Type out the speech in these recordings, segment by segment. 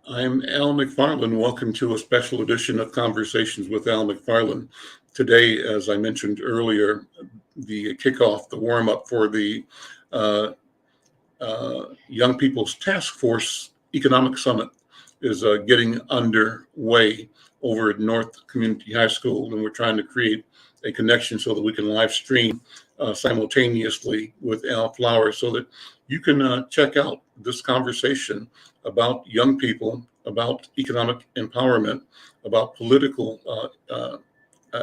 I'm Al McFarlane. Welcome to a special edition of Conversations with Al McFarlane. Today, as I mentioned earlier, the kickoff, the warm up for the uh, Young People's Task Force Economic Summit is getting underway over at North Community High School, and we're trying to create a connection so that we can live stream simultaneously with Al Flowers so that you can check out this conversation about young people, about economic empowerment, about political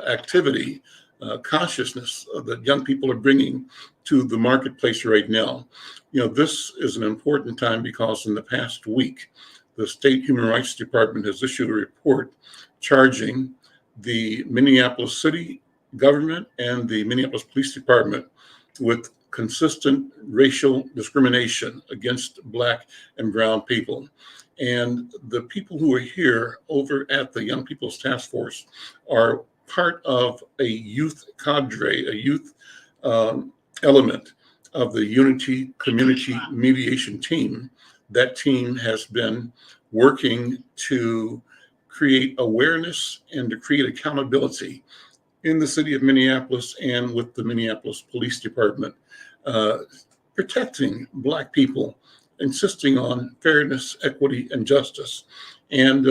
activity, consciousness that young people are bringing to the marketplace right now. You know, this is an important time because in the past week, the State Human Rights Department has issued a report charging the Minneapolis City government and the Minneapolis Police Department with consistent racial discrimination against Black and brown people. And the people who are here over at the Young People's Task Force are part of a youth cadre, a youth element of the Unity Community Mediation Team. That team has been working to create awareness and to create accountability in the city of Minneapolis and with the Minneapolis Police Department, uh, protecting Black people, insisting on fairness, equity, and justice. And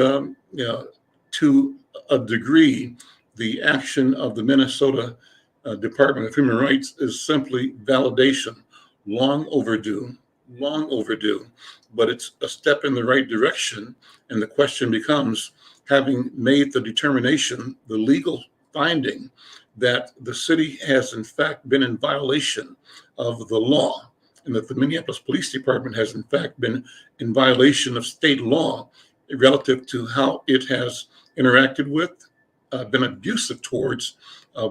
to a degree, the action of the Minnesota Department of Human Rights is simply validation, long overdue, but it's a step in the right direction. And the question becomes, having made the determination, the legal finding that the city has in fact been in violation of the law, and that the Minneapolis Police Department has in fact been in violation of state law relative to how it has interacted with, been abusive towards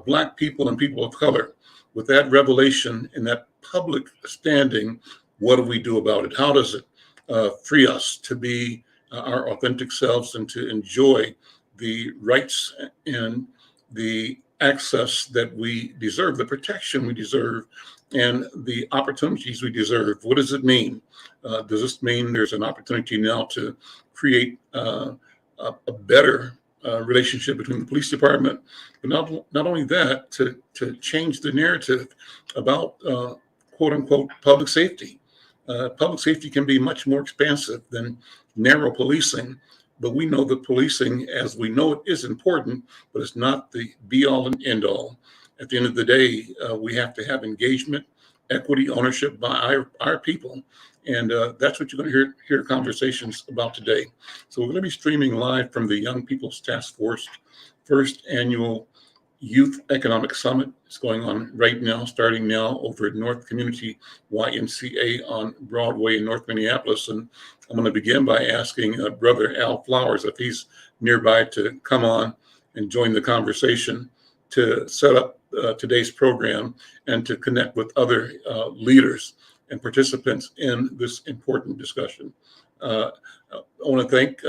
Black people and people of color. With that revelation and that public standing, what do we do about it? How does it free us to be our authentic selves and to enjoy the rights and the access that we deserve, the protection we deserve, and the opportunities we deserve? What does it mean? Does this mean there's an opportunity now to create a better relationship between the police department, but not only that, to change the narrative about quote unquote public safety? Public safety can be much more expansive than narrow policing, but we know that policing, as we know it, is important, but it's not the be all and end all. At the end of the day, we have to have engagement, equity, ownership by our people. And that's what you're going to hear conversations about today. So we're going to be streaming live from the Young People's Task Force first annual Youth Economic Summit. It's going on right now, starting now over at North Community YMCA on Broadway in North Minneapolis. And I'm going to begin by asking Brother Al Flowers if he's nearby to come on and join the conversation to set up today's program and to connect with other leaders and participants in this important discussion. I want to thank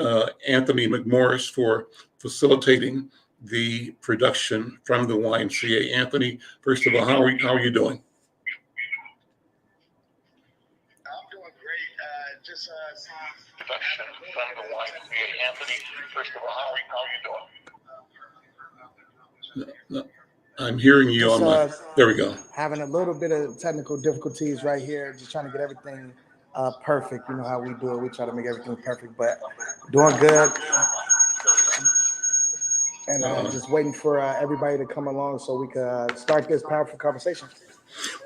Anthony McMorris for facilitating the production from the YMCA. Anthony, first of all, how are you doing? I'm doing great. Just production from the YMCA. Anthony, first of all, how are you doing? No, I'm hearing you on my. There we go. Having a little bit of technical difficulties right here, just trying to get everything perfect. You know how we do it. We try to make everything perfect, but doing good. And just waiting for everybody to come along so we can start this powerful conversation.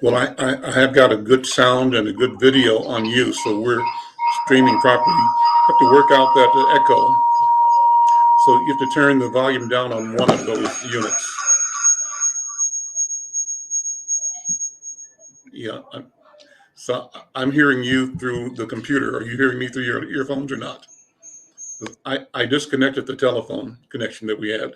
Well, I have got a good sound and a good video on you, so we're streaming properly. You have to work out that echo. So you have to turn the volume down on one of those units. Yeah. So I'm hearing you through the computer. Are you hearing me through your earphones or not? I disconnected the telephone connection that we had.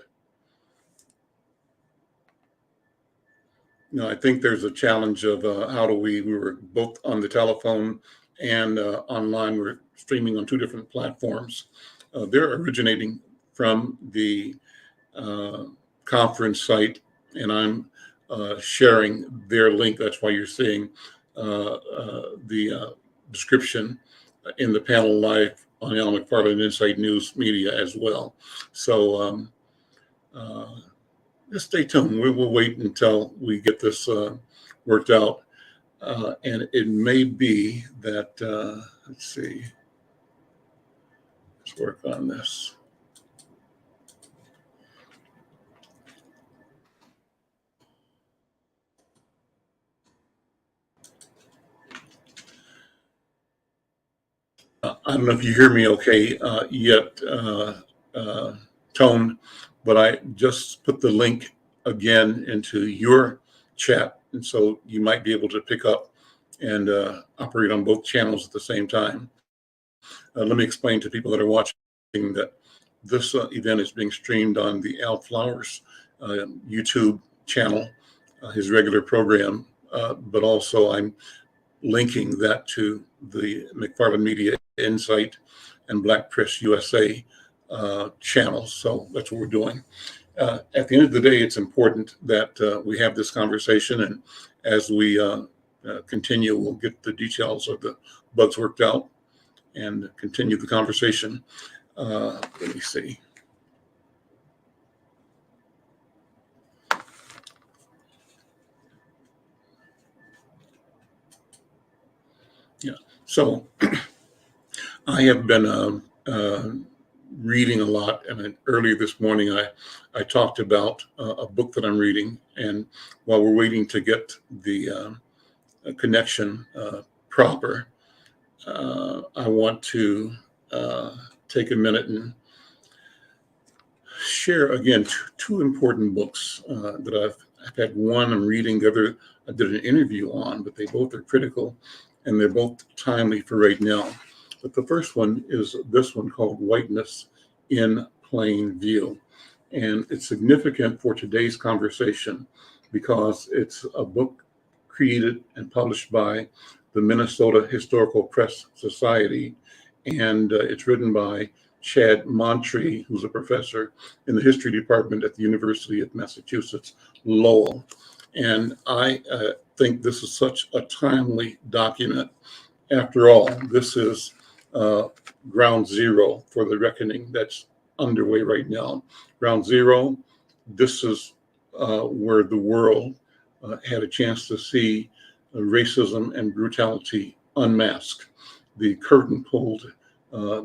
No, I think there's a challenge of how do we were both on the telephone and online. We're streaming on two different platforms. They're originating from the conference site, and I'm sharing their link. That's why you're seeing the description in the panel live on Al McFarlane Insight News Media as well. So just stay tuned. We will wait until we get this worked out. And it may be that, let's see, let's work on this. I don't know if you hear me okay yet, Tone, but I just put the link again into your chat. And so you might be able to pick up and operate on both channels at the same time. Let me explain to people that are watching that this event is being streamed on the Al Flowers YouTube channel, his regular program, but also I'm linking that to the McFarlane Media Insight and Black Press USA channels. So that's what we're doing. At the end of the day, it's important that we have this conversation, and as we continue, we'll get the details of the bugs worked out and continue the conversation. Let me see. Yeah, so I have been reading a lot, and earlier this morning I talked about a book that I'm reading, and while we're waiting to get the connection proper, I want to take a minute and share again two important books that I've had. One I'm reading, the other I did an interview on, but they both are critical and they're both timely for right now. But the first one is this one called Whiteness in Plain View. And it's significant for today's conversation because it's a book created and published by the Minnesota Historical Press Society. And it's written by Chad Montree, who's a professor in the history department at the University of Massachusetts, Lowell. And I think this is such a timely document. After all, this is ground zero for the reckoning that's underway right now. Ground zero, this is where the world had a chance to see racism and brutality unmasked. The curtain pulled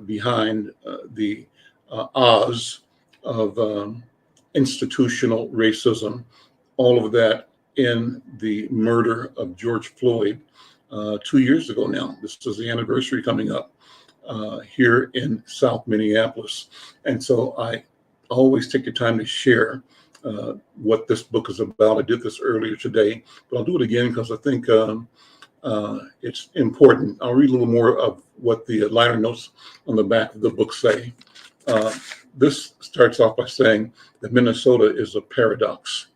behind the Oz of institutional racism, all of that in the murder of George Floyd 2 years ago now. This is the anniversary coming up here in South Minneapolis. And so I always take the time to share what this book is about. I did this earlier today, but I'll do it again because I think it's important. I'll read a little more of what the liner notes on the back of the book say. This starts off by saying that Minnesota is a paradox,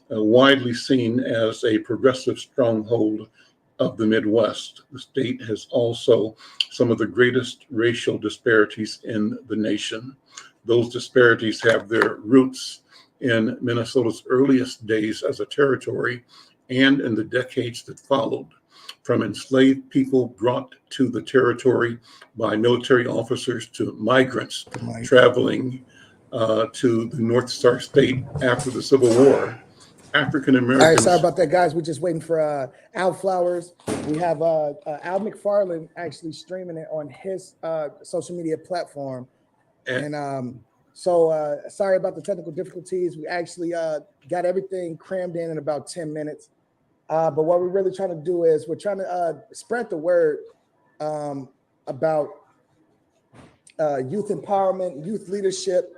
widely seen as a progressive stronghold of the Midwest. The state has also some of the greatest racial disparities in the nation. Those disparities have their roots in Minnesota's earliest days as a territory and in the decades that followed, from enslaved people brought to the territory by military officers to migrants traveling to the North Star State after the Civil War. African Americans. All right, sorry about that, guys. We're just waiting for Al Flowers. We have Al McFarlane actually streaming it on his social media platform. And so sorry about the technical difficulties. We actually got everything crammed in about 10 minutes. But what we're really trying to do is we're trying to spread the word about youth empowerment, youth leadership.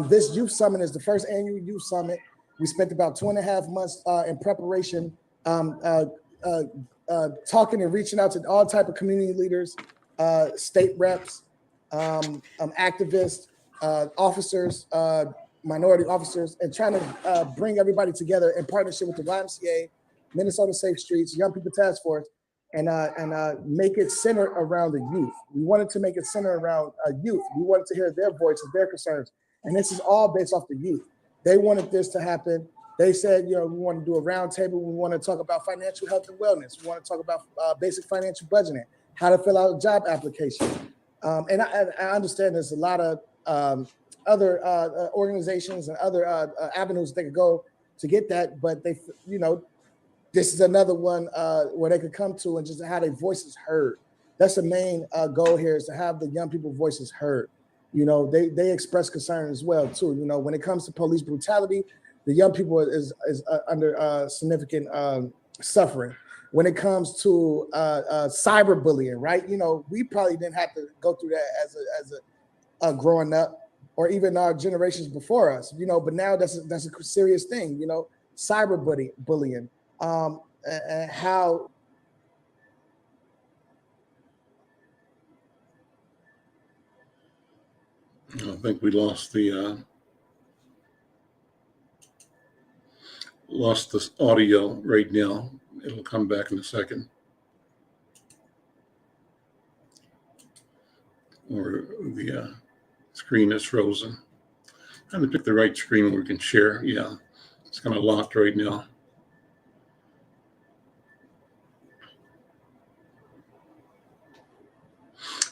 This youth summit is the first annual youth summit. We spent about 2.5 months in preparation, talking and reaching out to all type of community leaders, state reps, activists, officers, minority officers, and trying to bring everybody together in partnership with the YMCA, Minnesota Safe Streets, Young People Task Force, and make it center around the youth. We wanted to make it center around youth. We wanted to hear their voices, their concerns, and this is all based off the youth. They wanted this to happen. They said, we want to do a roundtable. We want to talk about financial health and wellness. We want to talk about basic financial budgeting, how to fill out a job application. And I understand there's a lot of other organizations and other avenues they could go to get that, but they, you know, this is another one where they could come to and just have their voices heard. That's the main goal here, is to have the young people's voices heard. You know, they express concern as well too. You know, when it comes to police brutality, the young people is under significant suffering. When it comes to cyberbullying, right? You know, we probably didn't have to go through that as a growing up, or even our generations before us. You know, but now that's a serious thing. You know, cyberbullying. And how I think we lost the audio right now. It'll come back in a second. Or the screen is frozen. I'm trying to pick the right screen where we can share. Yeah, it's kind of locked right now.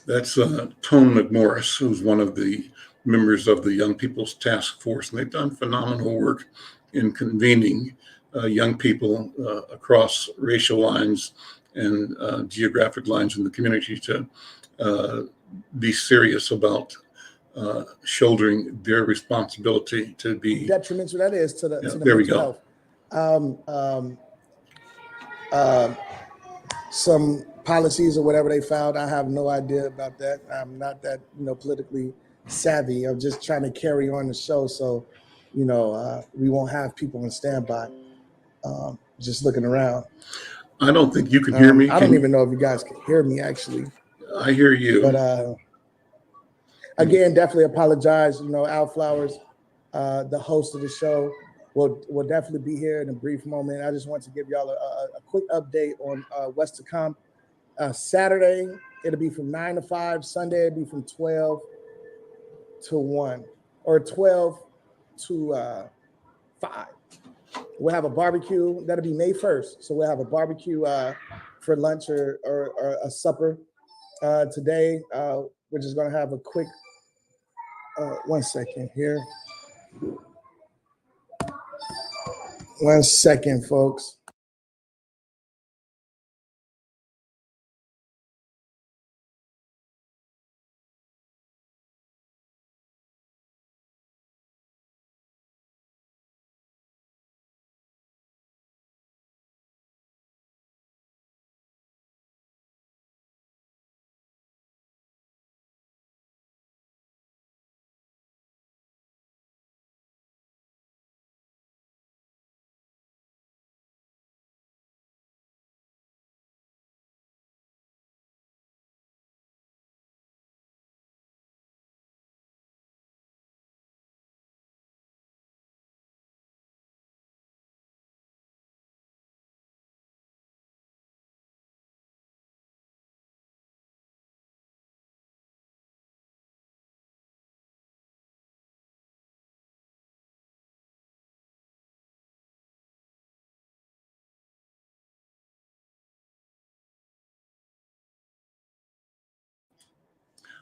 That's Tone McMorris, who's one of the members of the Young People's Task Force, and they've done phenomenal work in convening young people across racial lines and geographic lines in the community to be serious about shouldering their responsibility to be detrimental that is to the there we mental go. health. Some policies or whatever they found, I have no idea about that. I'm not that, you know, politically savvy. I'm just trying to carry on the show, so, you know, we won't have people on standby. Just looking around. I don't think you can hear me. I don't even know if you guys can hear me, actually. I hear you. But again, definitely apologize. You know, Al Flowers, the host of the show, will definitely be here in a brief moment. I just want to give y'all a quick update on what's to come. Saturday, it'll be from 9 to 5. Sunday, it'll be from 12 to 1 or 12 to 5. We'll have a barbecue. That'll be May 1st. So we'll have a barbecue for lunch or a supper today. We're just going to have a quick, 1 second here. 1 second, folks.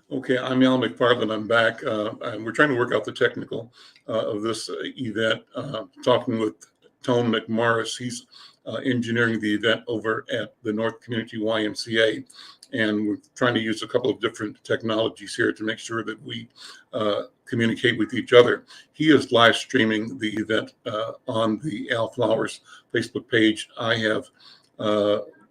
Okay, I'm Al McFarlane. I'm back. And we're trying to work out the technical of this event, talking with Tone McMorris. He's engineering the event over at the North Community YMCA. And we're trying to use a couple of different technologies here to make sure that we communicate with each other. He is live streaming the event on the Al Flowers Facebook page. I have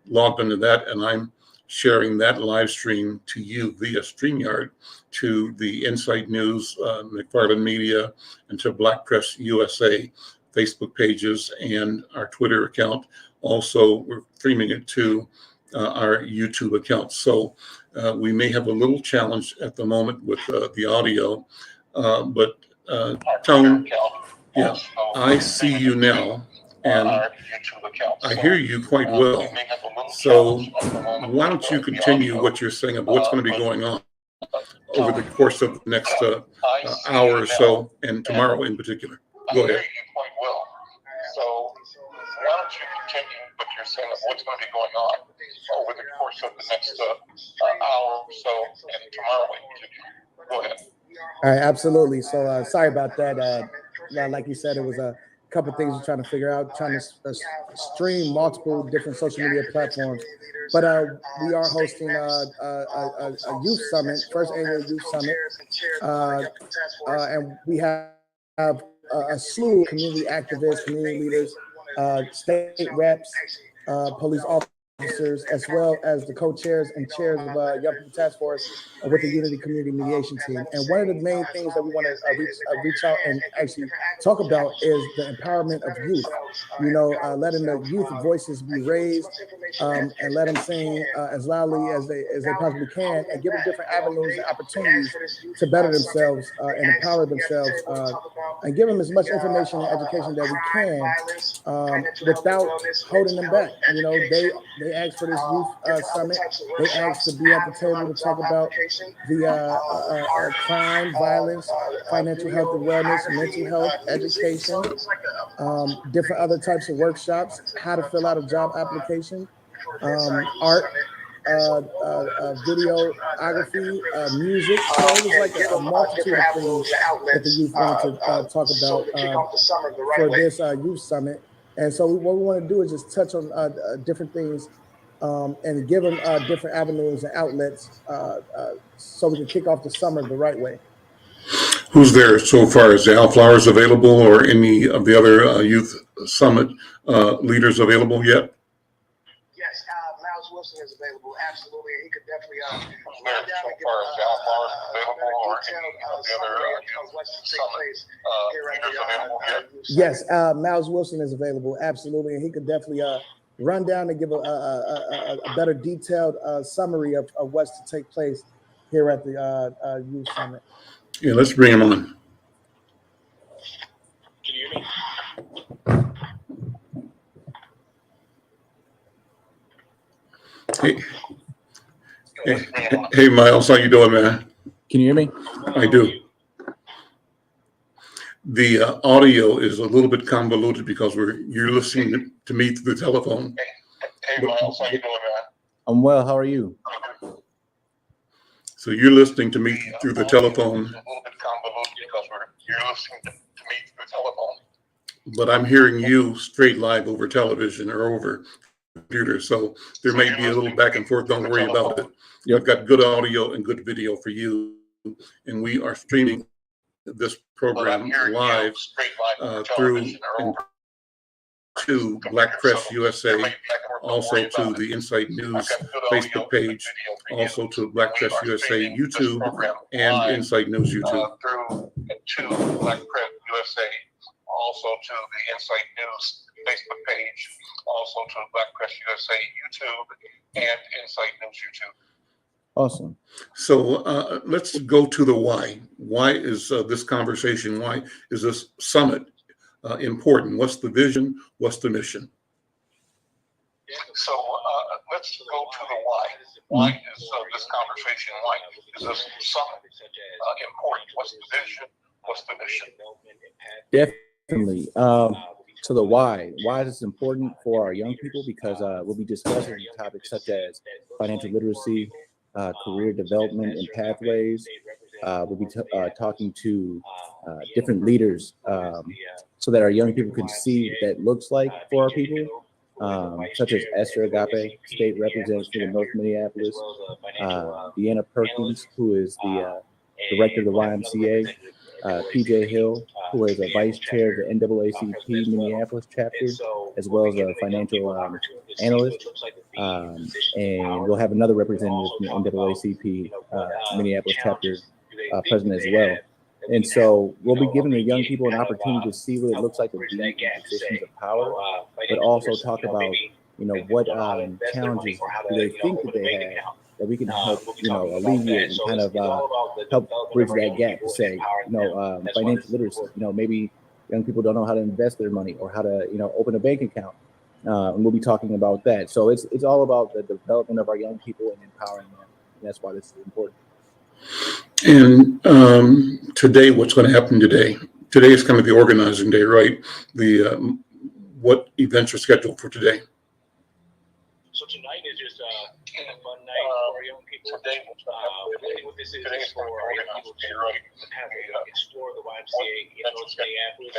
logged into that, and I'm sharing that live stream to you via StreamYard, to the Insight News, McFarlane Media, and to Black Press USA Facebook pages and our Twitter account. Also, we're streaming it to our YouTube account. So we may have a little challenge at the moment with the audio, but Tone, yeah, I see you now. And I hear you quite well. So why don't you continue what you're saying about what's going to be going on over the course of the next hour or so, and tomorrow in particular. Go ahead. So why don't you continue what you're saying about what's going to be going on over the course of the next hour or so, and tomorrow we continue. Go ahead. All right, absolutely. So sorry about that. Like you said, it was a couple things we're trying to figure out, trying to stream multiple different social media platforms. But we are hosting a youth summit, first annual youth summit, and we have a slew of community activists, community leaders, state reps, police officers, as well as the co-chairs and chairs of Young People Task Force with the Unity Community Mediation Team. And one of the main things that we want to reach out and actually talk about is the empowerment of youth. You know, letting the youth voices be raised, and let them sing as loudly as they possibly can, and give them different avenues and opportunities to better themselves and empower themselves, and give them as much information and education that we can without holding them back. You know, they asked for this youth summit. They asked to be at the table to talk about the crime, violence, financial health and wellness, mental health, education, different other types of workshops, how to fill out a job application, art, videography, music. So it was like a multitude of things that the youth wanted to talk about for this youth summit. And so what we want to do is just touch on different things and give them different avenues and outlets so we can kick off the summer the right way. Who's there so far? Is Al Flowers available, or any of the other youth summit leaders available yet? Yes, Miles Wilson is available, absolutely. He could definitely who's there so far? Is Al Flowers available, or any of the other youth summit leaders available yet? Yes, Miles Wilson is available, absolutely, and he could definitely run down and give a better detailed summary of what's to take place here at the youth summit. Yeah, let's bring him on. Can you hear me? Hey, Miles, how you doing, man? Can you hear me? I do. The audio is a little bit convoluted because you're listening to me through the telephone. Hey, Miles, how you doing, man? I'm well. How are you? So you're listening to me through the telephone. It's a little bit convoluted because you're listening to me through the telephone. But I'm hearing you straight live over television or over computer. So there may be a little back and forth. Don't worry about it. Yep. I've got good audio and good video for you. And we are streaming this program live through to Black Press USA, also to the Insight News Facebook page, also to Black Press USA YouTube and Insight News YouTube. Through to Black Press USA, also to the Insight News Facebook page, also to Black Press USA YouTube and Insight News YouTube. Awesome. So let's go to the why. Why is this conversation? Why is this summit important? What's the vision? What's the mission? So let's go to the why. Why is this conversation? Why is this summit important? What's the vision? What's the mission? Definitely. So the why. Why is this important for our young people? Because we'll be discussing topics such as financial literacy, career development and pathways. We'll be talking to different leaders so that our young people can see what that looks like for our people, such as Esther Agape, state representative for the North Minneapolis, Deanna Perkins, who is the director of the YMCA, PJ Hill, who is a vice chair of the NAACP Minneapolis chapter, as well as a financial analyst. And we'll have another representative from the NAACP Minneapolis chapter president as well. And so we'll be giving the young people an opportunity to see what it looks like to be in positions of power, but also talk about, what challenges do they think that they have that we can help, alleviate and kind of help bridge that gap to say, financial literacy, maybe young people don't know how to invest their money or how to, open a bank account. And we'll be talking about that. So it's all about the development of our young people and empowering them. And that's why this is important. And today, what's going to happen today? Today is kind of the organizing day, right? The what events are scheduled for today? So tonight is just a fun night for young people. today today's for organized explore the YMCA in North Minneapolis.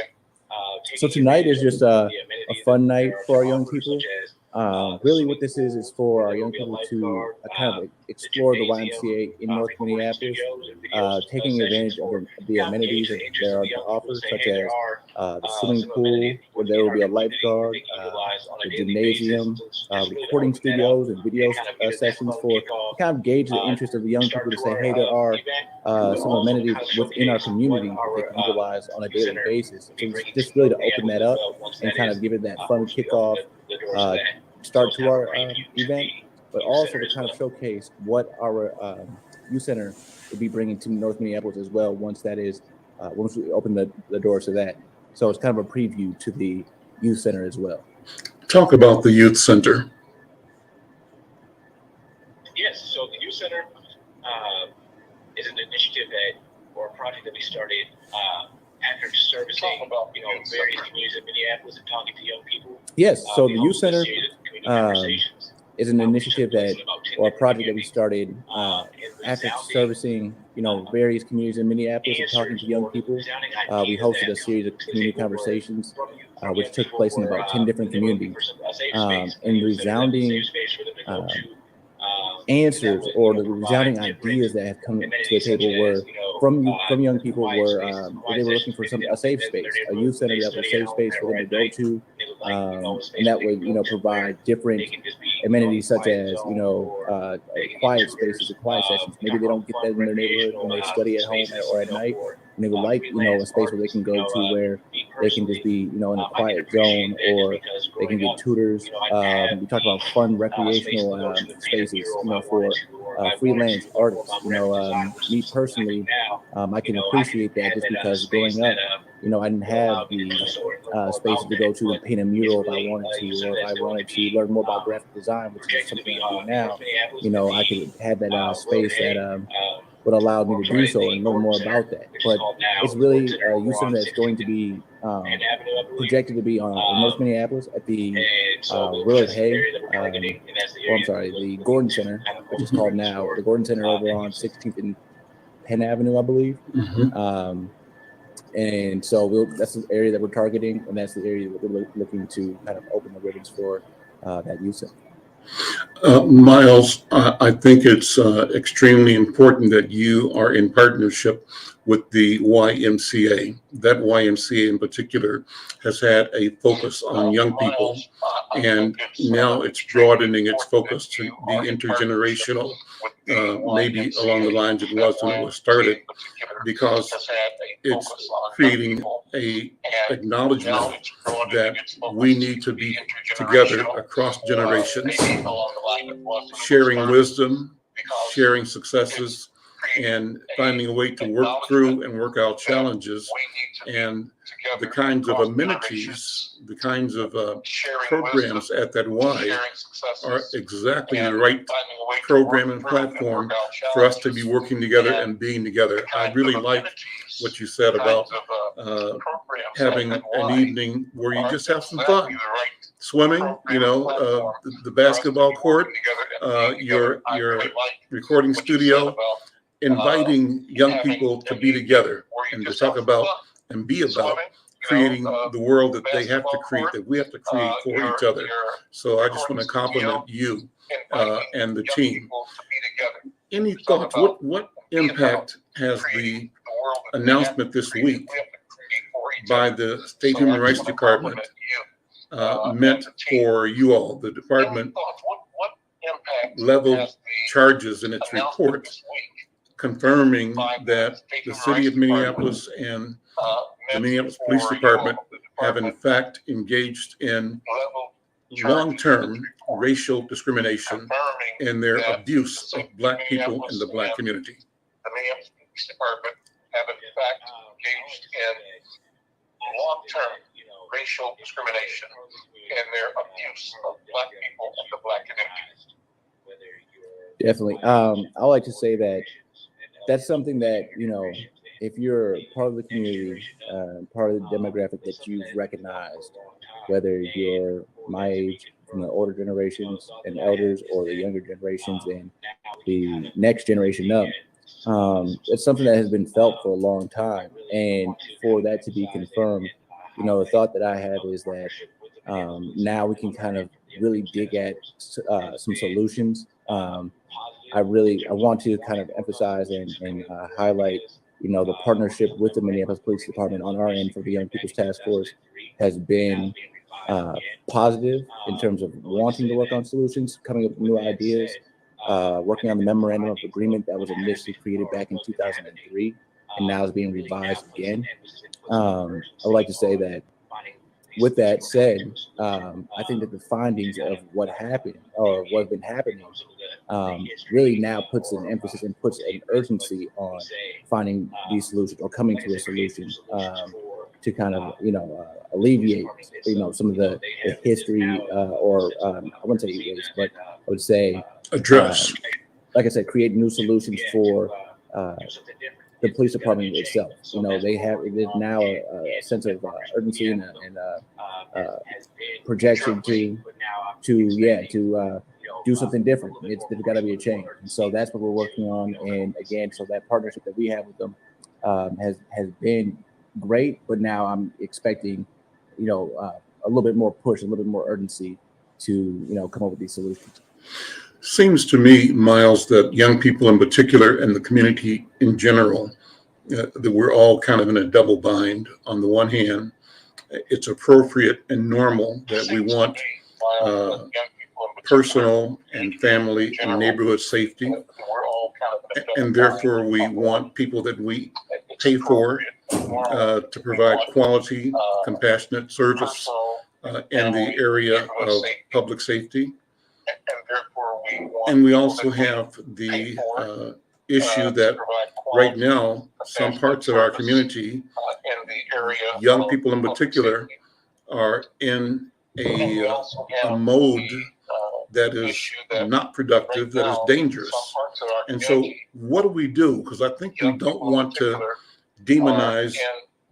So tonight is just a fun night for our young people. Really what this is for our young people to kind of explore the YMCA in North Minneapolis, taking advantage of the amenities that there are to offer, such as the swimming pool, where there will be a lifeguard, the gymnasium, recording studios and video sessions to kind of gauge the interest of the young people to say, hey, there are some amenities within our community that they can utilize on a daily basis. So it's just really to open that up and kind of give it that fun kickoff start to our event, but also to kind of showcase what our youth center will be bringing to North Minneapolis as well once that is once we open the doors to that. So it's kind of a preview to the youth center as well. Talk about the youth center. Yes, so the youth center is an initiative or a project that we started after servicing various communities in Minneapolis and talking to young people. Yes, so the youth center is an initiative or a project that we started after servicing various communities in Minneapolis and talking to young people. We hosted a series of community conversations which took place in about 10 different communities, and resounding answers or the resounding ideas that have come to the table were from young people were they were looking for a safe space, a youth center that was a safe space for them to go to, and that would provide different amenities such as quiet spaces or quiet sessions. Maybe they don't get that in their neighborhood when they study at home or at night, and they would like a space where they can go to where they can just be in a quiet zone, or they can get tutors. We talked about fun recreational spaces for freelance artists. Me personally, I can appreciate that just because growing up, I didn't have the space to go to and paint a mural if I wanted to, or if I wanted to learn more about graphic design, which is something I do now. I could have that space that would allow me to do so and learn more about that. But it's really a youth center that's going to be projected to be in North Minneapolis at the Willard Hay, the Gordon Center, which is called now the Gordon Center over on 16th and Penn Avenue, I believe. Mm-hmm. And so that's the area that we're targeting, and that's the area that we're looking to kind of open the ribbons for that youth center. Miles, I think it's extremely important that you are in partnership with the YMCA. That YMCA in particular has had a focus on young people, and now it's broadening its focus to be intergenerational, maybe along the lines it was when it was started, because it's creating a acknowledgement that we need to be together across generations, sharing wisdom, sharing successes, and finding a way to work through and work out challenges. And the kinds of amenities, the kinds of programs at that Y are exactly the right program and platform for us to be working together and being together. I really like what you said about having an evening where you just have some fun. Swimming, the basketball court, your recording studio, inviting young people to be together and to talk about and be about creating the world that they have to create, that we have to create for each other. So I just want to compliment you and the team. Any thoughts? What impact has the announcement this week by the State Human Rights Department meant for you all? The department leveled charges in its report, confirming that the city of Minneapolis and the Minneapolis Police Department have in fact engaged in long-term racial discrimination in their abuse of Black people and the Black community. The Minneapolis Police Department have in fact engaged in long-term racial discrimination in their abuse of Black people and the Black community. Definitely. I like to say that that's something that, if you're part of the community, part of the demographic that you've recognized, whether you're my age, from the older generations and elders, or the younger generations and the next generation up. It's something that has been felt for a long time, and for that to be confirmed, the thought that I have is that now we can kind of really dig at some solutions. I want to kind of emphasize and highlight, the partnership with the Minneapolis Police Department on our end for the Young People's Task Force has been positive in terms of wanting to work on solutions, coming up with new ideas, working on the memorandum of agreement that was initially created back in 2003 and now is being revised again. I would like to say that, with that said, I think that the findings of what happened or what's been happening really now puts an emphasis and puts an urgency on finding these solutions or coming to a solution to kind of, alleviate, some of the history or I wouldn't say erase, but I would say Address. Like I said, create new solutions for the police department itself. There's now a sense of urgency and projection to do something different. There's got to be a change, and so that's what we're working on. And again, so that partnership that we have with them has been great. But now I'm expecting, a little bit more push, a little bit more urgency to come up with these solutions. Seems to me, Miles, that young people in particular and the community in general, that we're all kind of in a double bind. On the one hand, it's appropriate and normal that we want personal and family and neighborhood safety, and therefore we want people that we pay for to provide quality, compassionate service in the area of public safety. And we also have the issue that right now, some parts of our community, young people in particular, are in a mode that is not productive, that is dangerous. And so what do we do? Because I think we don't want to demonize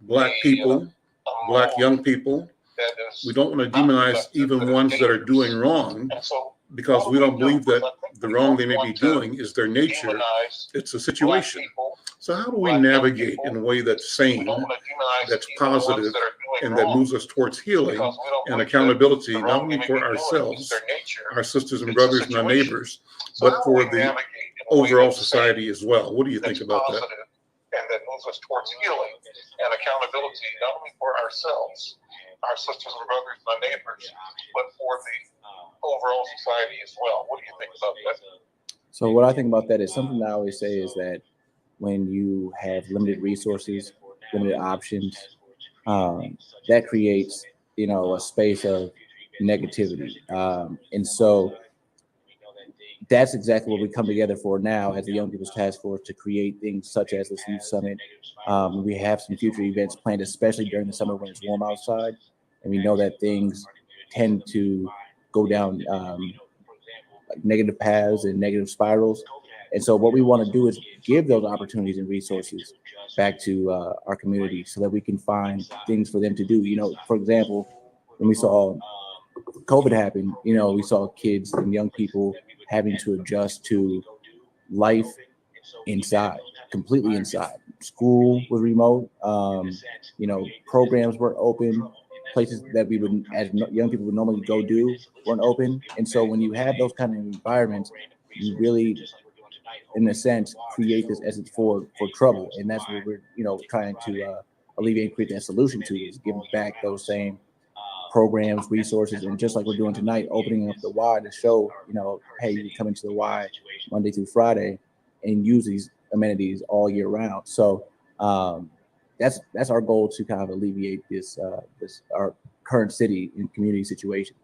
Black people, Black young people. We don't want to demonize even ones that are doing wrong, because we don't believe that the wrong they may be doing is their nature. It's a situation. So how do we navigate in a way that's sane, that's positive, and that moves us towards healing and accountability, not only for ourselves, our sisters and brothers and our neighbors, but for the overall society as well? What do you think about that? And that moves us towards healing and accountability, not only for ourselves, our sisters and brothers and our neighbors, but for the overall society as well. What do you think about that? So what I think about that is something that I always say is that when you have limited resources, limited options, that creates, a space of negativity. And so that's exactly what we come together for now as the Young People's Task Force, to create things such as this youth summit. We have some future events planned, especially during the summer when it's warm outside. And we know that things tend to go down like negative paths and negative spirals. And so what we want to do is give those opportunities and resources back to our community so that we can find things for them to do. For example, when we saw COVID happen, we saw kids and young people having to adjust to life inside, completely inside. School was remote, programs weren't open, places that we would, as young people would normally go do, weren't open. And so when you have those kind of environments, you really, in a sense, create this essence for trouble. And that's what we're, trying to alleviate, create that solution to, is give back those same programs, resources, and just like we're doing tonight, opening up the Y to show, hey, you can come into the Y Monday through Friday and use these amenities all year round. So that's our goal, to kind of alleviate this our current city and community situation.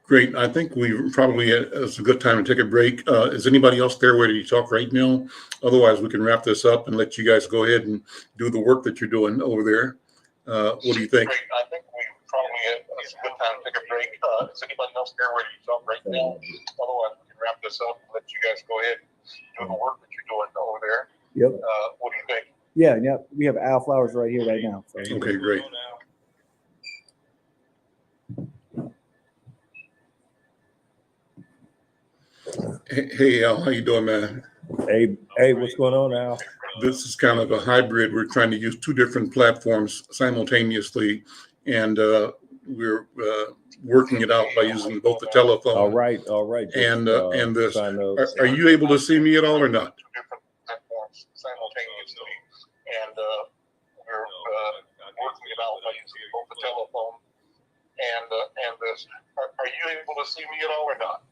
Great. I think it's a good time to take a break. Is anybody else there ready to talk right now? Otherwise, we can wrap this up and let you guys go ahead and do the work that you're doing over there. What do you think? Great. I think it's a good time to take a break. Is anybody else there ready to talk right now? Otherwise, we can wrap this up and let you guys go ahead and do the work that you're doing over there. Yep. What do you think? Yeah. We have Al Flowers right here right now. So. Okay, great. Hey, Al, how you doing, man? Hey, what's going on, Al? This is kind of a hybrid. We're trying to use two different platforms simultaneously, and we're working it out by using both the telephone. All right. And this. Trying to, Are you able to see me at all or not? Two different platforms simultaneously, and we're working it out by using both the telephone and this. Are you able to see me at all or not?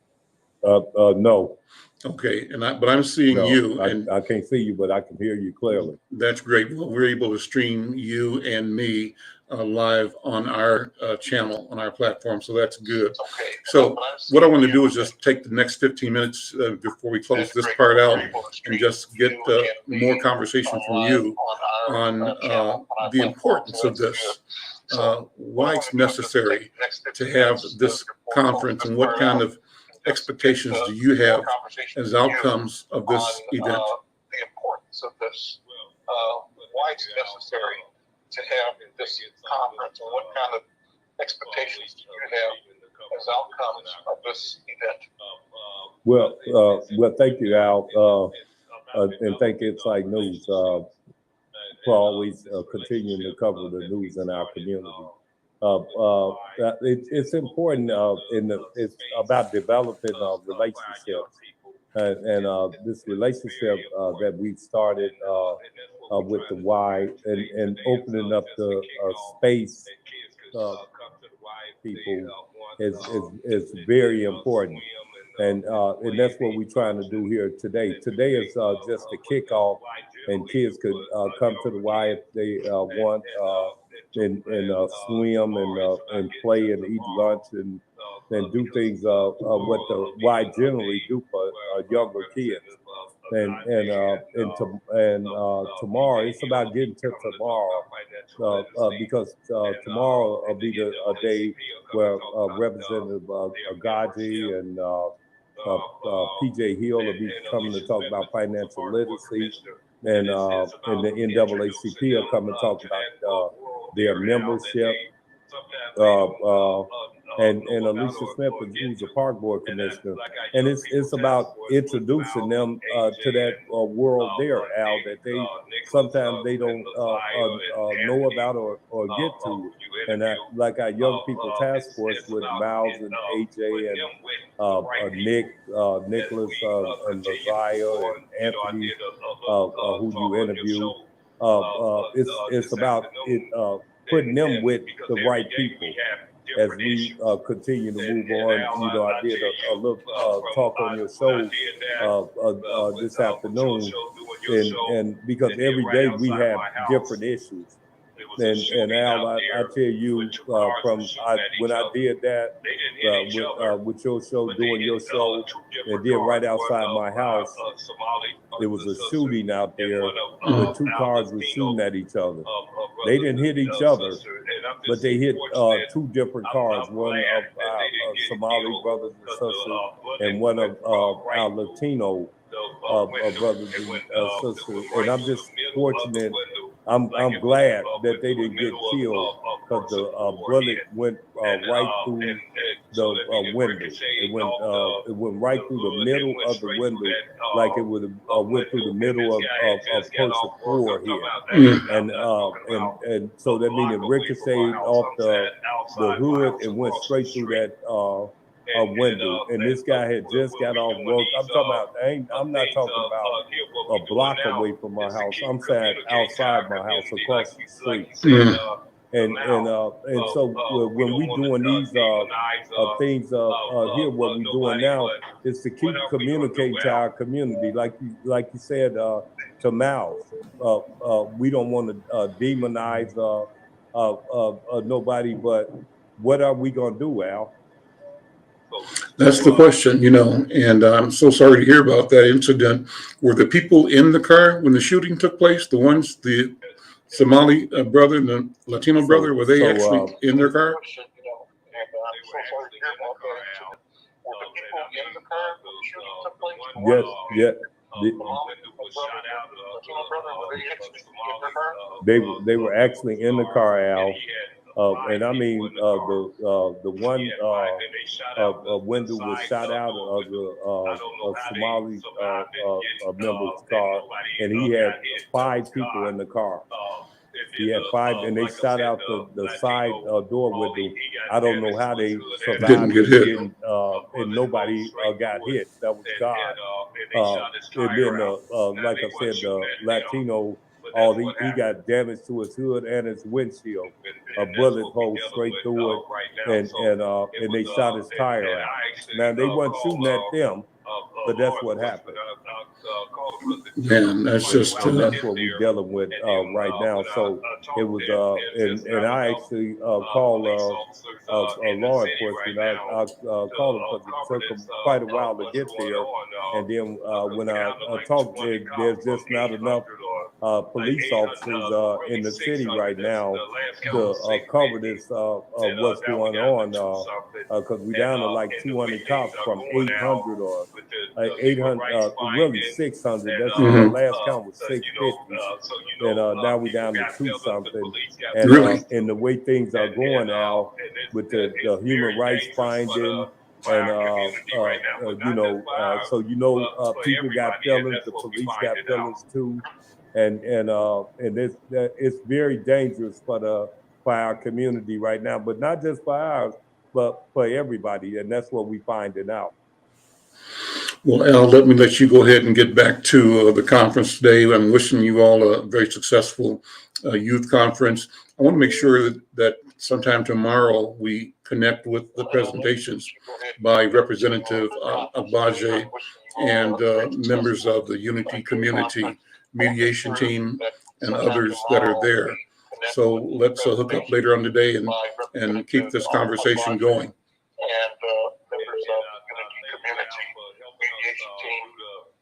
no. Okay, but I'm seeing No, you, and I can't see you, but I can hear you clearly. that's great. Well, we're able to stream you and me live on our channel, on our platform, so that's good. Okay. So what I want to do is just take the next 15 minutes before we close this part out and just get more conversation from you on the importance of this, why it's necessary to have this conference, and what kind of expectations do you have as outcomes of this event? The importance of this, why it's necessary to have this conference, and what kind of expectations do you have as outcomes of this event? Well, thank you, Al, and thank you, Inside News, for always continuing to cover the news in our community. It's important, it's about developing relationships, and this relationship that we started with the Y, and opening up the space people is very important, and that's what we're trying to do here today. Today is just a kickoff, and kids could come to the Y if they want. And swim and play and eat lunch and do things what the Y generally do for younger kids. And tomorrow, it's about getting to tomorrow, because tomorrow will be a day where Representative Agaji and PJ Hill will be coming to talk about financial literacy, and the NAACP will come and talk about their membership, and Alicia Smith, who's a park board commissioner, and it's about introducing them to that world there, Al, that they sometimes they don't know about or get to, and like our young people task force with Miles and AJ and Nick, Nicholas, and Messiah and Anthony, who you interviewed. It's about putting them with the right people as we continue to move on. You know, I did a little talk on your show this afternoon, and because every day we have different issues. And Al, I tell you, when I did that with your show, doing your show, and then right outside my house, there was a shooting out there where two cars were shooting at each other. They didn't hit each other, but they hit two different cars, one of our Somali brothers and sisters, and one of our Latino brothers and sisters. And I'm just fortunate. I'm glad that they didn't get killed, because the bullet went right through the window. It went right through the middle of the window, like it would have went through the middle of person 4 here. And so that means it ricocheted off the hood and went straight through that window. And this guy had just got off work. I'm not talking about a block away from my house. I'm saying outside my house, across the street. And so when we doing these things here, what we're doing now is to keep communicating to our community, like you said to Miles. We don't want to demonize nobody, but what are we gonna do, Al? That's the question, you know, and I'm so sorry to hear about that incident. Were the people in the car when the shooting took place, the Somali brother and the Latino brother, were they actually in their car? Yes, yeah. They were actually in the car, Al, And I mean, the one window was shot out of the Somali member's car, and he had 5 people in the car. He had 5, and they shot out the side door window. I don't know how they survived. Didn't get hit. And nobody got hit. That was God. And then, like I said, the Latino, he got damage to his hood and his windshield. A bullet hole straight through it, and they shot his tire out. Now they weren't shooting at them, but that's what happened. Man, that's just And that's what we're dealing with right now. So it was, and I actually called law enforcement. I called them because it took them quite a while to get there. And then when I talked, there's just not enough police officers in the city right now to cover this what's going on, because we're down to like 200 cops from 800 or 800, really 600. That's the last count was 650, and now we're down to 2-something. And Really? And the way things are going now with the human rights finding. And so people got feelings. The police got feelings too, and it's very dangerous for our community right now. But not just for ours, but for everybody, and that's what we're finding out. Well, Al, let you go ahead and get back to the conference today. I'm wishing you all a very successful youth conference. I want to make sure that sometime tomorrow we connect with the presentations by Representative Agbaje and members of the Unity Community Mediation Team and others that are there. So let's hook up later on today and keep this conversation going. And members of Unity Community Mediation Team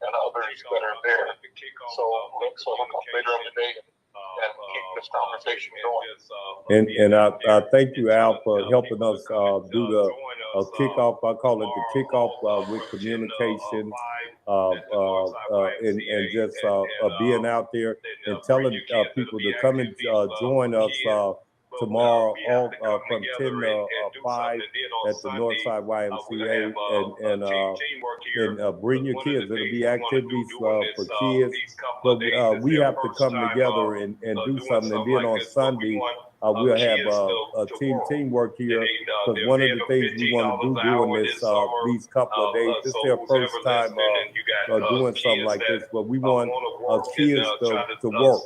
and others that are there. So let's hook up later on today and keep this conversation going. And I thank you, Al, for helping us do the kickoff. I call it the kickoff with communication, and just being out there and telling people to come and join us tomorrow from 10 to 5 at the Northside YMCA, and bring your kids. It'll be activities for kids, but we have to come together and do something. And then on Sunday, we'll have a teamwork here, because one of the things we want to do during these couple of days, this is their first time doing something like this, but we want kids to work.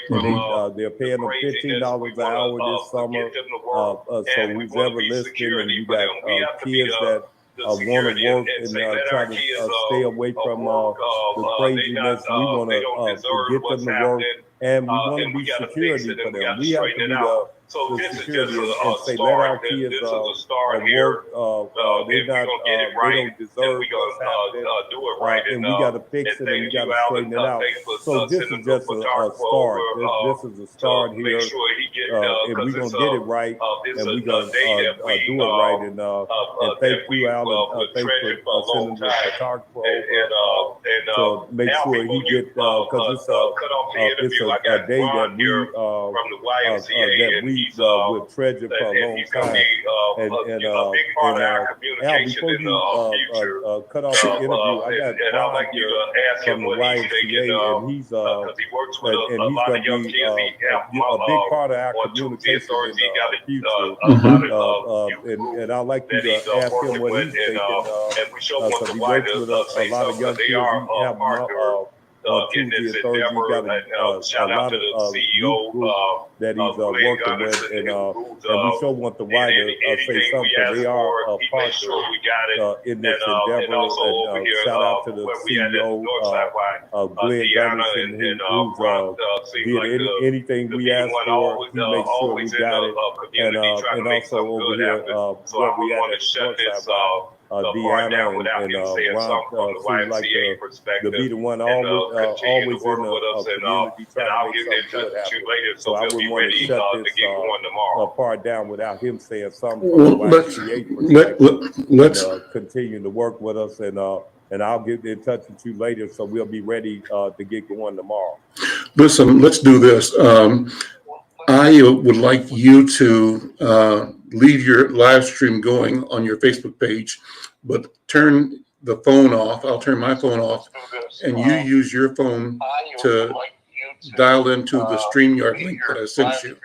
And they're paying them $15 an hour this summer. So who's ever listening, and you got kids that want to work and try to stay away from the craziness, we want to get them to work. And we want to be security for them. We have to be the security and say, let our kids work. They don't deserve what's happening. And we got to fix it, and we got to straighten it out. So this is just a start. This is a start here. And we're going to get it right, and we're going to do it right. And thank you, Al, and thanks for sending the photographer over to make sure he get, because it's a day that we will treasure for a long time. And Al, before you cut off the interview, I got Ron here from the YMCA, and he's going to be a big part of our communication in the future. And I'd like you to ask him what he's thinking, because he works with a lot of young kids. We have on Tuesday and Thursday, we got a lot of youth group that he's working with, and we sure want the Y to say something, because they are a partner in this endeavor. And shout out to the CEO, Glenn Gunderson, who's did anything we asked for, he makes sure we got it. And also over here, where we at Northside, Deanna and Ron seem like to be the one always in the community trying to make something good happen. So I wouldn't want to shut this part down without him saying something from the let's continue to work with us, and I'll get in touch with you later, so we'll be ready to get going tomorrow. Listen, let's do this. I would like you to leave your live stream going on your Facebook page, but turn the phone off. I'll turn my phone off, and you use your phone to dial into the StreamYard link that I sent you.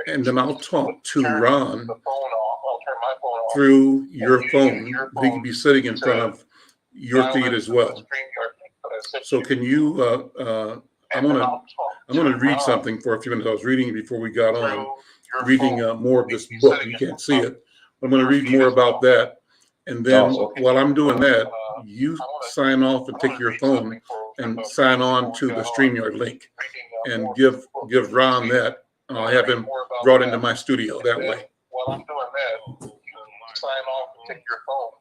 And then I'll talk to Ron through your phone. He can be sitting in front of your feed as well. So can you, I'm gonna read something for a few minutes. I was reading it before we got on, reading more of this book. You can't see it. I'm gonna read more about that. And then while I'm doing that, you sign off and take your phone and sign on to the StreamYard link and give Ron that. I'll have him brought into my studio that way. While I'm doing that, you sign off and take your phone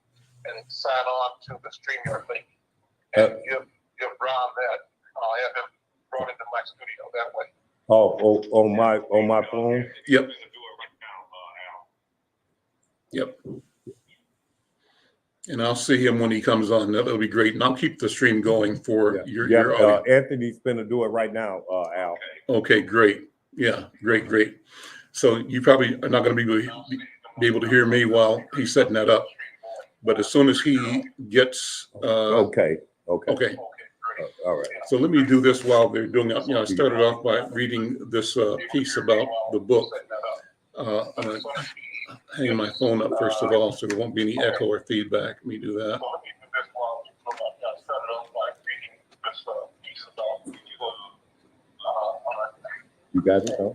and sign on to the StreamYard link and give Ron that. I'll have him brought into my studio that way. On my phone? Yep. Yep. And I'll see him when he comes on. That'll be great. And I'll keep the stream going for your audio. Anthony's gonna do it right now, Al. Okay, great. Yeah, great. So you probably are not going to be able to hear me while he's setting that up. But as soon as he gets Okay. All All right. So let me do this while they're doing it. I started off by reading this piece about the book. I'm going to hang my phone up first of all, so there won't be any echo or feedback. Let me do that. You got it, though?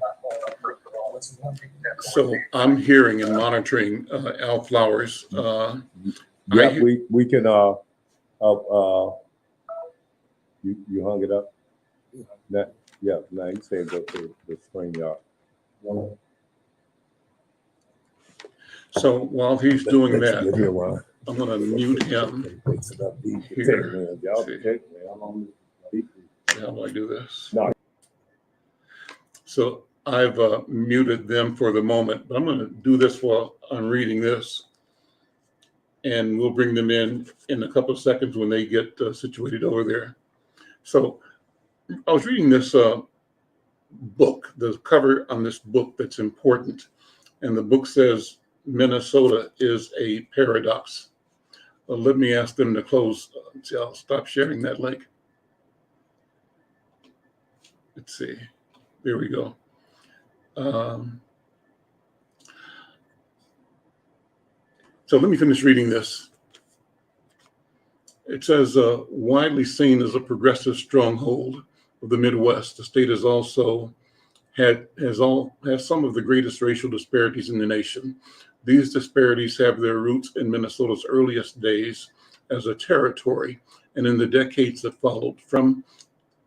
So I'm hearing and monitoring Al Flowers. Yeah, we can, you hung it up? No, you said go to the StreamYard. So while he's doing that, Ron. I'm going to mute him here. How do I do this? No. So I've muted them for the moment, but I'm going to do this while I'm reading this. And we'll bring them in a couple of seconds when they get situated over there. So I was reading this book, the cover on this book that's important. And the book says, Minnesota is a paradox. Let me ask them to close. I'll stop sharing that link. Let's see. There we go. So let me finish reading this. It says, widely seen as a progressive stronghold of the Midwest, the state has also has some of the greatest racial disparities in the nation. These disparities have their roots in Minnesota's earliest days as a territory and in the decades that followed, from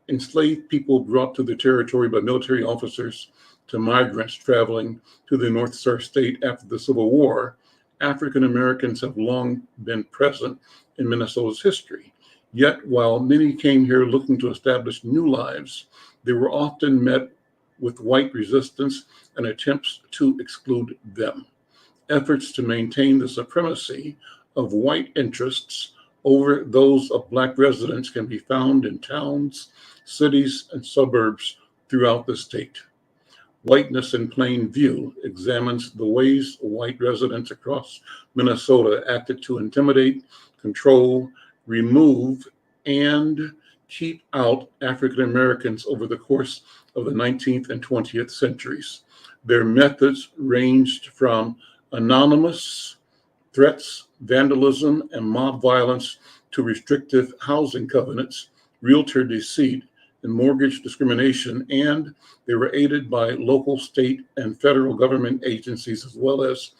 enslaved people brought to the territory by military officers to migrants traveling to the North Star State after the Civil War. African Americans have long been present in Minnesota's history. Yet, while many came here looking to establish new lives, they were often met with white resistance and attempts to exclude them. Efforts to maintain the supremacy of white interests over those of Black residents can be found in towns, cities, and suburbs throughout the state. Whiteness in Plain View examines the ways white residents across Minnesota acted to intimidate, control, remove, and keep out African Americans over the course of the 19th and 20th centuries. Their methods ranged from anonymous threats, vandalism, and mob violence to restrictive housing covenants, realtor deceit, and mortgage discrimination, and they were aided by local, state, and federal government agencies, as well as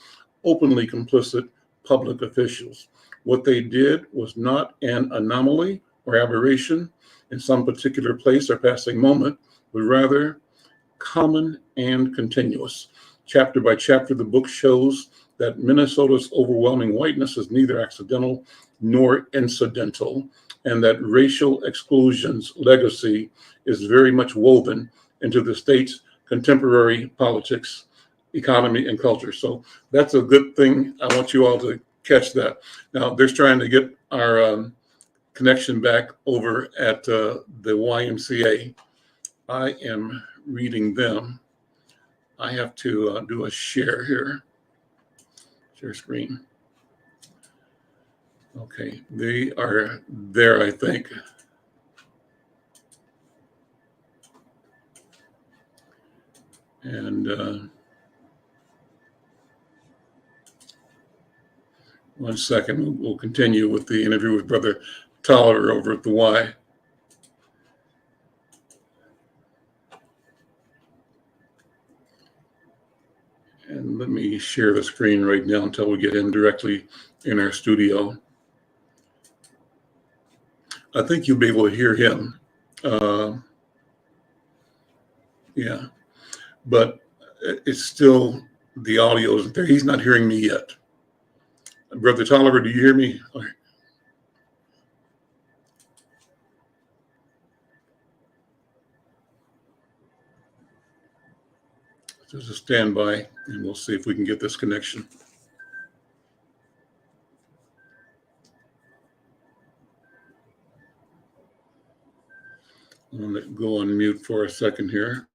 openly complicit public officials. What they did was not an anomaly or aberration in some particular place or passing moment, but rather common and continuous. Chapter by chapter, the book shows that Minnesota's overwhelming whiteness is neither accidental nor incidental, and that racial exclusion's legacy is very much woven into the state's contemporary politics, economy, and culture. So that's a good thing. I want you all to catch that. Now, they're trying to get our connection back over at the YMCA. I am reading them. I have to do a share here. Share screen. Okay, they are there, I think. And 1 second, we'll continue with the interview with Brother Tolliver over at the Y. And let me share the screen right now until we get in directly in our studio. I think you'll be able to hear him. Yeah, but it's still, the audio isn't there. He's not hearing me yet. Brother Tolliver, do you hear me? Okay. Just a standby, and we'll see if we can get this connection. I'm going to go on mute for a second here.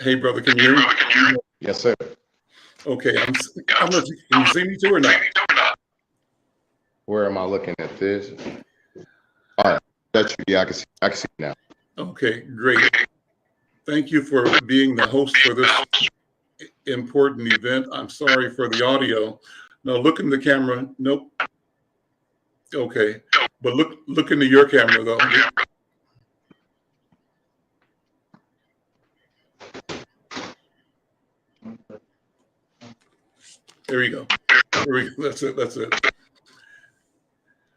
Hey, brother, can you hear me? Yes, sir. Okay, I don't know if can you see me too or not? Where am I looking at this? All right. That should be, I can see now. Okay, great. Thank you for being the host for this important event. I'm sorry for the audio. Now look in the camera. Nope. Okay, but look into your camera though. There you go. That's it. That's it.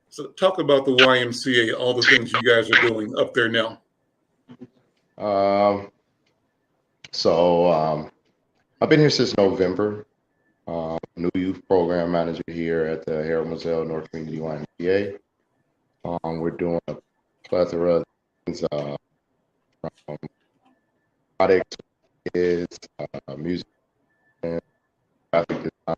So talk about the YMCA, all the things you guys are doing up there now. I've been here since November. New youth program manager here at the Harold Moselle North Community YMCA. We're doing a plethora of things, from products, kids, music, and graphic design.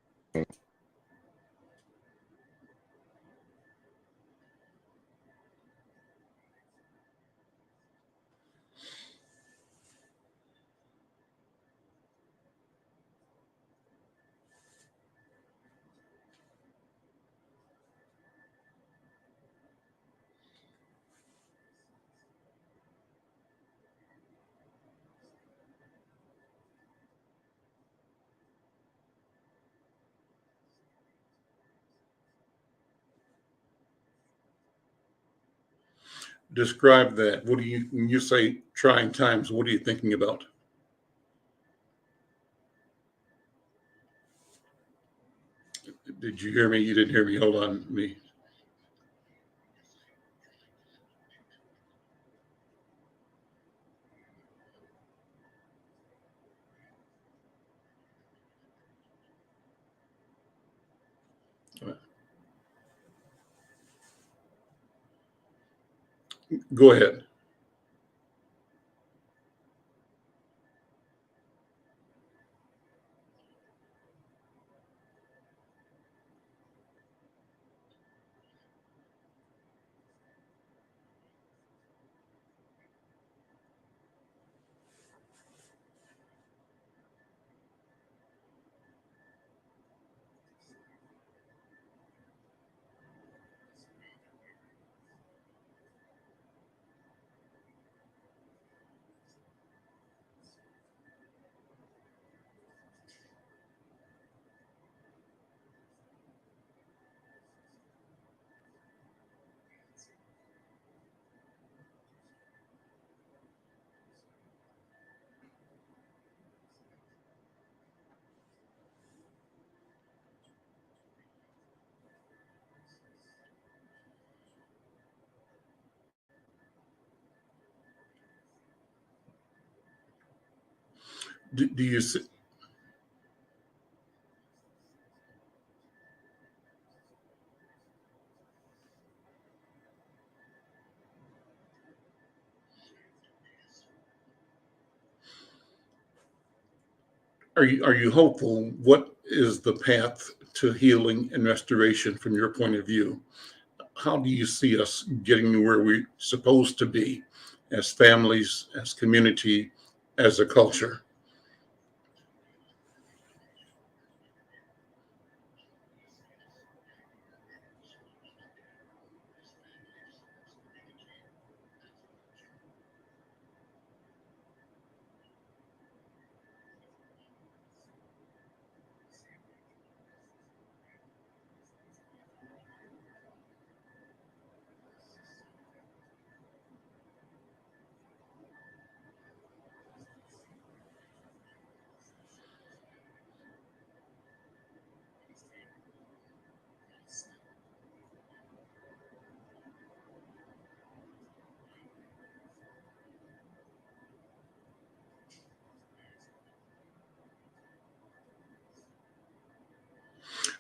Describe that. What do you, when you say trying times, what are you thinking about? Did you hear me? You didn't hear me. Hold on, me. Go ahead. Do you see, are you hopeful? What is the path to healing and restoration from your point of view? How do you see us getting to where we're supposed to be as families, as community, as a culture?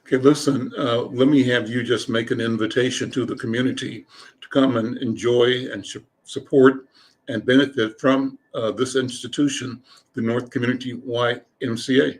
Okay, listen, let me have you just make an invitation to the community to come and enjoy and support and benefit from this institution, the North Community YMCA.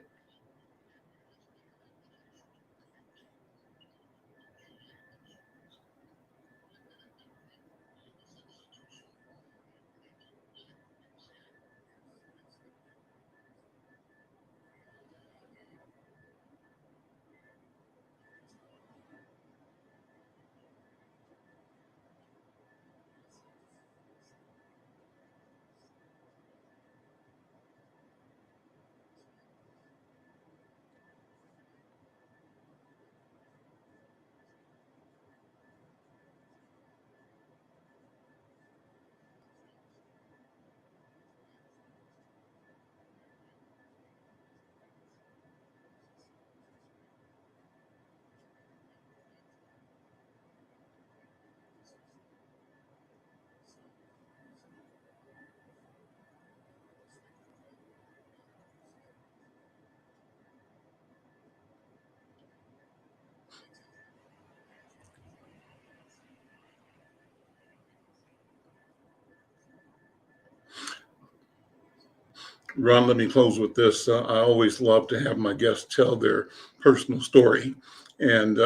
Ron, let me close with this. I always love to have my guests tell their personal story. And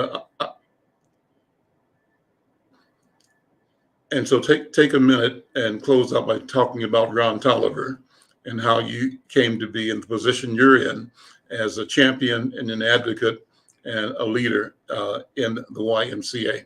and so take a minute and close out by talking about Ron Tolliver and how you came to be in the position you're in as a champion and an advocate and a leader in the YMCA.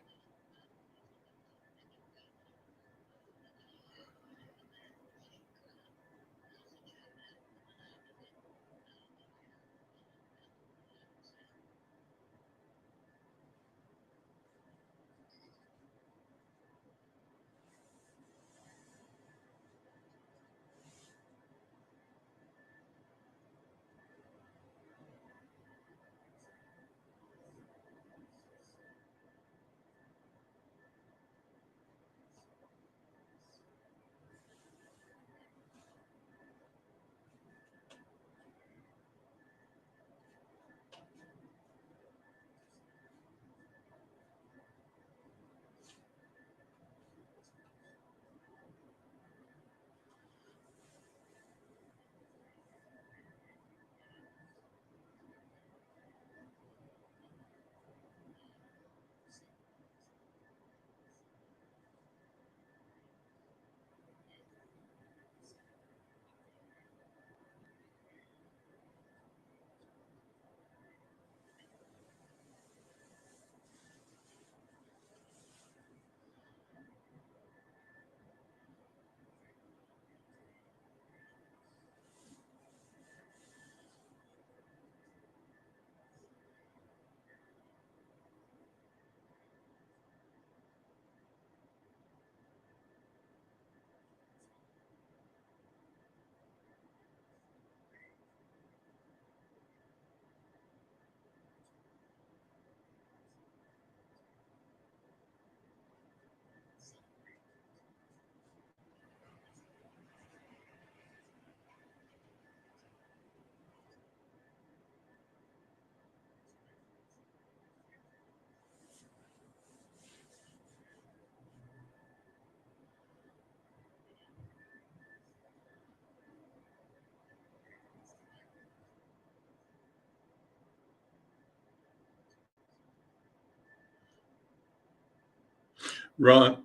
Ron.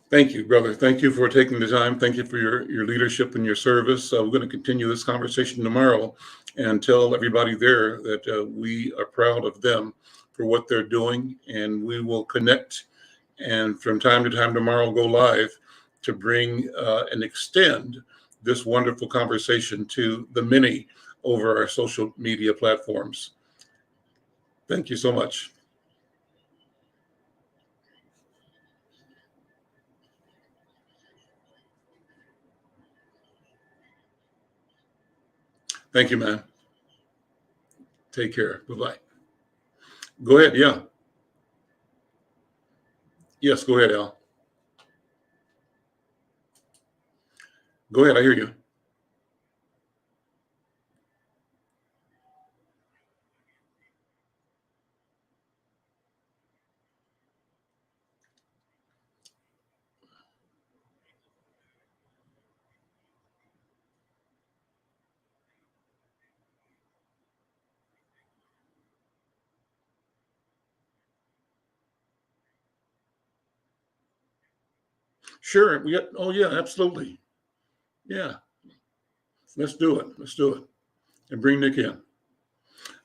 Thank you, brother. Thank you for taking the time. Thank you for your leadership and your service. We're going to continue this conversation tomorrow and tell everybody there that we are proud of them for what they're doing, and we will connect and from time to time tomorrow go live to bring and extend this wonderful conversation to the many over our social media platforms. Thank you so much. Thank you, man. Take care. Bye-bye. Go ahead. Yeah. Yes, go ahead, Al. Go ahead. I hear you. Sure. Oh, yeah, absolutely. Yeah. Let's do it. Let's do it. And bring Nick in.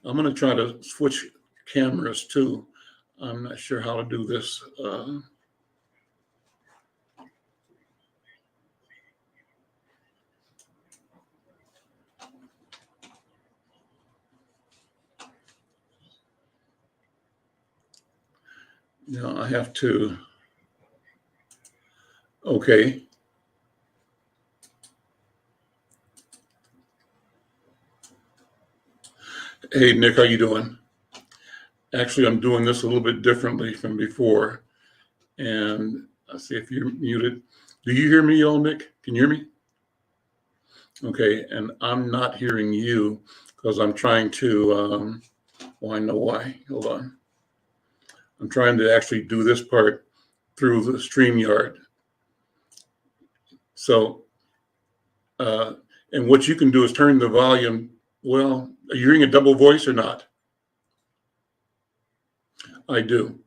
I'm going to try to switch cameras too. I'm not sure how to do this. Now I have to. Okay. Hey, Nick, how you doing? Actually, I'm doing this a little bit differently from before. And I'll see if you're muted. Do you hear me, y'all, Nick? Can you hear me? Okay, and I'm not hearing you because I'm trying to, well, I know why. Hold on. I'm trying to actually do this part through the StreamYard. So, and what you can do is turn the volume. Well, are you hearing a double voice or not? I do.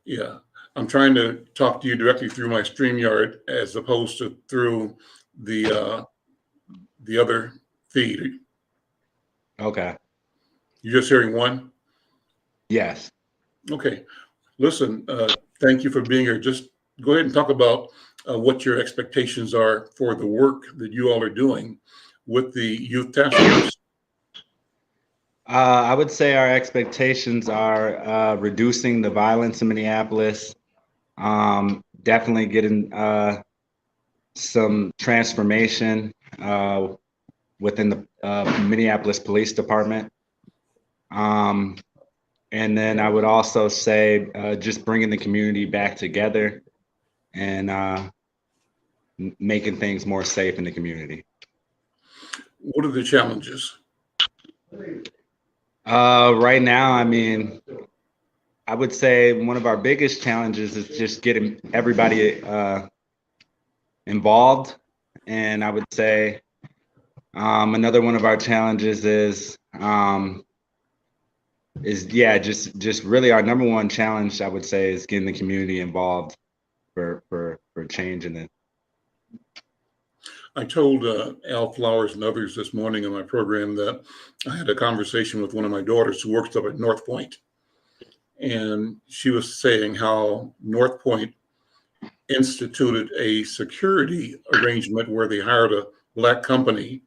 Yeah. I'm trying to talk to you directly through my StreamYard as opposed to through the other feed. Okay. You're just hearing one? Yes. Okay. Listen, thank you for being here. Just go ahead and talk about what your expectations are for the work that you all are doing with the Youth Task Force. I would say our expectations are reducing the violence in Minneapolis, definitely getting some transformation within the Minneapolis Police Department. And then I would also say just bringing the community back together and making things more safe in the community. What are the challenges? Right now, I mean, I would say one of our biggest challenges is just getting everybody involved. And I would say another one of our challenges is just really our number one challenge, I would say, is getting the community involved for change in it. I told Al Flowers and others this morning in my program that I had a conversation with one of my daughters who works up at North Point. And she was saying how North Point instituted a security arrangement where they hired a Black company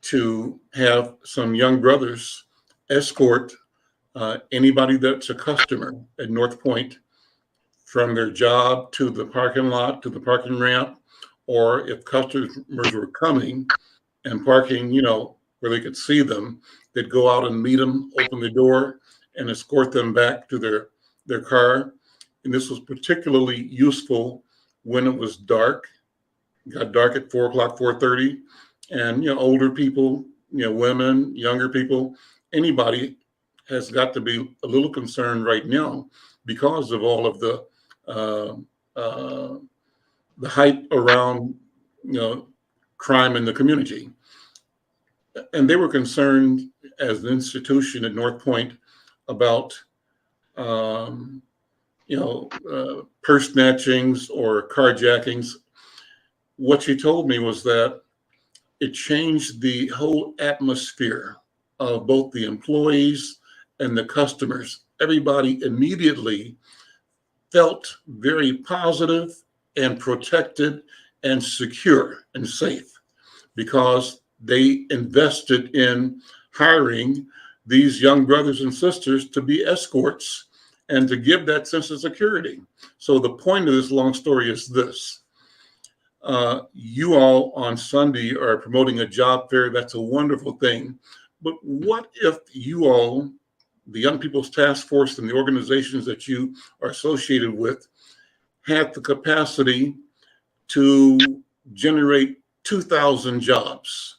to have some young brothers escort anybody that's a customer at North Point from their job to the parking lot, to the parking ramp, or if customers were coming and parking, where they could see them, they'd go out and meet them, open the door, and escort them back to their car. And this was particularly useful when it was dark. It got dark at 4 o'clock, 4:30, and older people, women, younger people, anybody has got to be a little concerned right now because of all of the the hype around, crime in the community. And they were concerned as an institution at North Point about, purse snatchings or carjackings. What she told me was that it changed the whole atmosphere of both the employees and the customers. Everybody immediately felt very positive and protected and secure and safe because they invested in hiring these young brothers and sisters to be escorts and to give that sense of security. So the point of this long story is this. You all on Sunday are promoting a job fair. That's a wonderful thing. But what if you all, the Young People's Task Force and the organizations that you are associated with, had the capacity to generate 2,000 jobs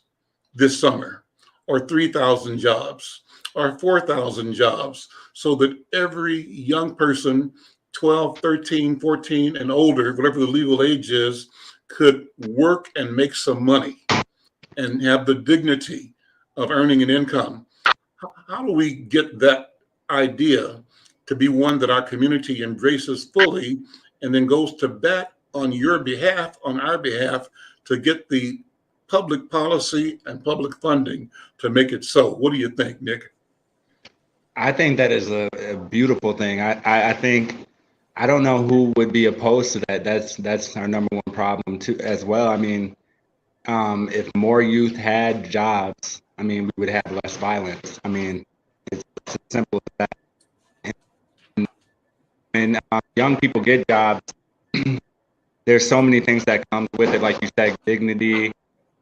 this summer, or 3,000 jobs, or 4,000 jobs, so that every young person, 12, 13, 14, and older, whatever the legal age is, could work and make some money and have the dignity of earning an income. How do we get that idea to be one that our community embraces fully and then goes to bat on your behalf, on our behalf, to get the public policy and public funding to make it so? What do you think, Nick? I think that is a beautiful thing. I think, I don't know who would be opposed to that. That's our number one problem too, as well. I mean, if more youth had jobs, I mean, we would have less violence. I mean, it's as simple as that. And young people get jobs. There's so many things that come with it, like you said, dignity,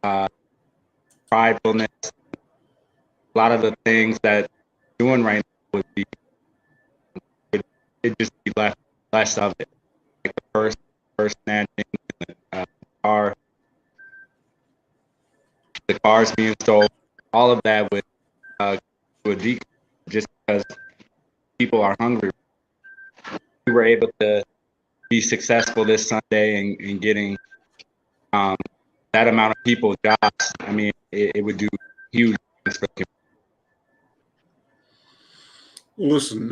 pridefulness. A lot of the things that we're doing right now it'd just be less of it. Like the first snatching, the cars being stolen, all of that would decrease just because people are hungry. We were able to be successful this Sunday in getting that amount of people jobs. I mean, it would do huge things for the community. Listen,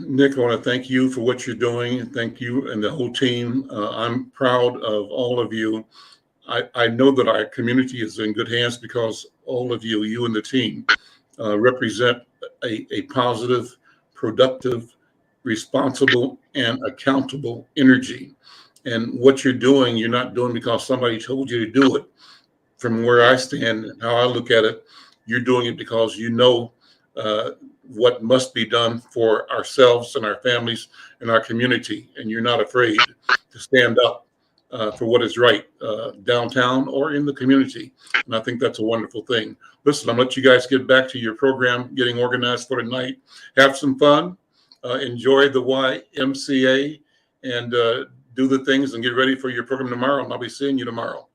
Nick, I want to thank you for what you're doing. Thank you and the whole team. I'm proud of all of you. I know that our community is in good hands because all of you and the team, represent a positive, productive, responsible, and accountable energy. And what you're doing, you're not doing because somebody told you to do it. From where I stand and how I look at it, you're doing it because you know what must be done for ourselves and our families and our community. And you're not afraid to stand up for what is right downtown or in the community. And I think that's a wonderful thing. Listen, I'm gonna let you guys get back to your program, getting organized for tonight. Have some fun, enjoy the YMCA, and do the things and get ready for your program tomorrow. And I'll be seeing you tomorrow.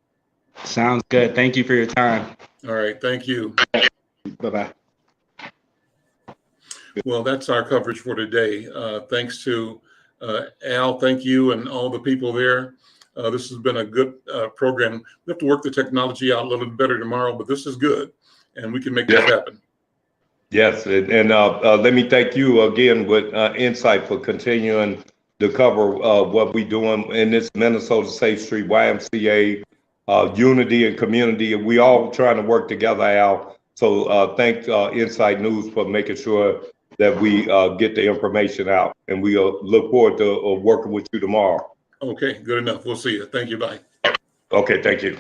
Sounds good. Thank you for your time. All right, thank you. Bye-bye. Well, that's our coverage for today. Thanks to Al, thank you, and all the people there. This has been a good program. We have to work the technology out a little bit better tomorrow, but this is good, and we can make this happen. Yes, and let me thank you again with Insight for continuing to cover what we're doing in this Minnesota Safe Street YMCA, unity and community. We all trying to work together, Al. So thank Insight News for making sure that we get the information out, and we look forward to working with you tomorrow. Okay, good enough. We'll see you. Thank you. Bye. Okay, thank you.